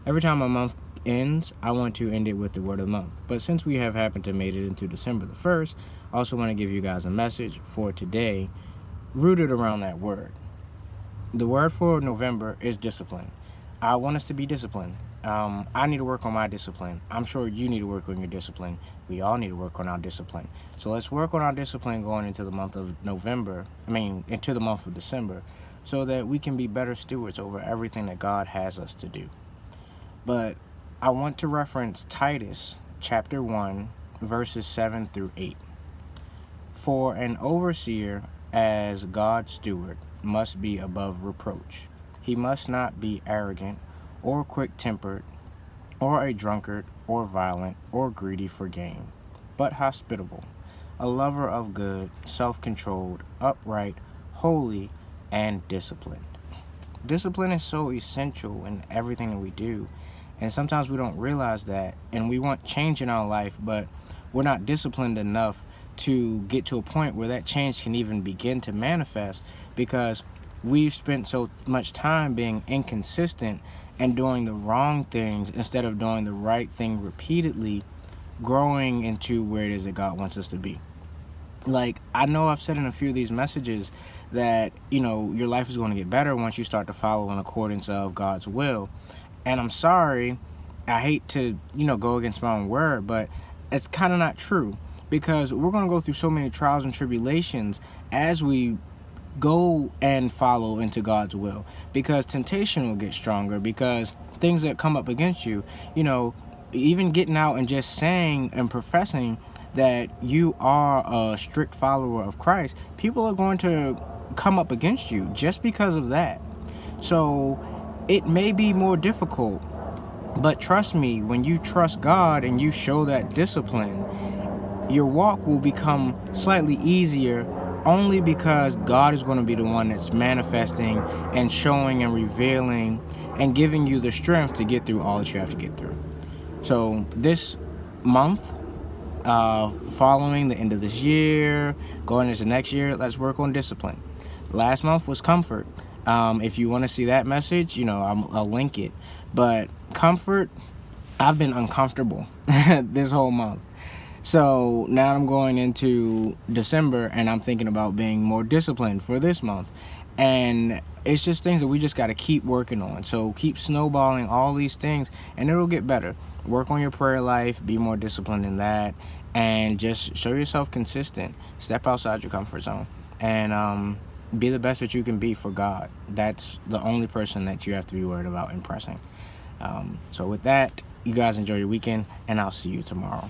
Every time a month ends, I want to end it with the word of the month. But since we have happened to made it into December the 1st, I also want to give you guys a message for today rooted around that word. The word for November is discipline. I want us to be disciplined. I need to work on my discipline. I'm sure you need to work on your discipline. We all need to work on our discipline. So let's work on our discipline going into the month of into the month of December, so that we can be better stewards over everything that God has us to do. But I want to reference Titus chapter 1, verses 7 through 8. For an overseer as God's steward must be above reproach. He must not be arrogant or quick-tempered or a drunkard or violent or greedy for gain, but hospitable, a lover of good, self-controlled, upright, holy, and disciplined. Discipline is so essential in everything that we do, and sometimes we don't realize that, and we want change in our life, but we're not disciplined enough to get to a point where that change can even begin to manifest, because we've spent so much time being inconsistent and doing the wrong things instead of doing the right thing repeatedly, growing into where it is that God wants us to be. Like, I know I've said in a few of these messages that, your life is going to get better once you start to follow in accordance of God's will. And I'm sorry, I hate to, go against my own word, but it's kind of not true, because we're going to go through so many trials and tribulations as we go and follow into God's will, because temptation will get stronger, because things that come up against you, even getting out and just saying and professing that you are a strict follower of Christ, people are going to come up against you just because of that. So it may be more difficult, but trust me, when you trust God and you show that discipline, your walk will become slightly easier, only because God is going to be the one that's manifesting and showing and revealing and giving you the strength to get through all that you have to get through. So this month, following the end of this year, going into next year, let's work on discipline. Last month was comfort. If you want to see that message, I'll link it. But comfort, I've been uncomfortable this whole month. So now I'm going into December and I'm thinking about being more disciplined for this month. And it's just things that we just got to keep working on. So keep snowballing all these things and it'll get better. Work on your prayer life, be more disciplined in that, and just show yourself consistent. Step outside your comfort zone and be the best that you can be for God. That's the only person that you have to be worried about impressing. So with that, you guys enjoy your weekend and I'll see you tomorrow.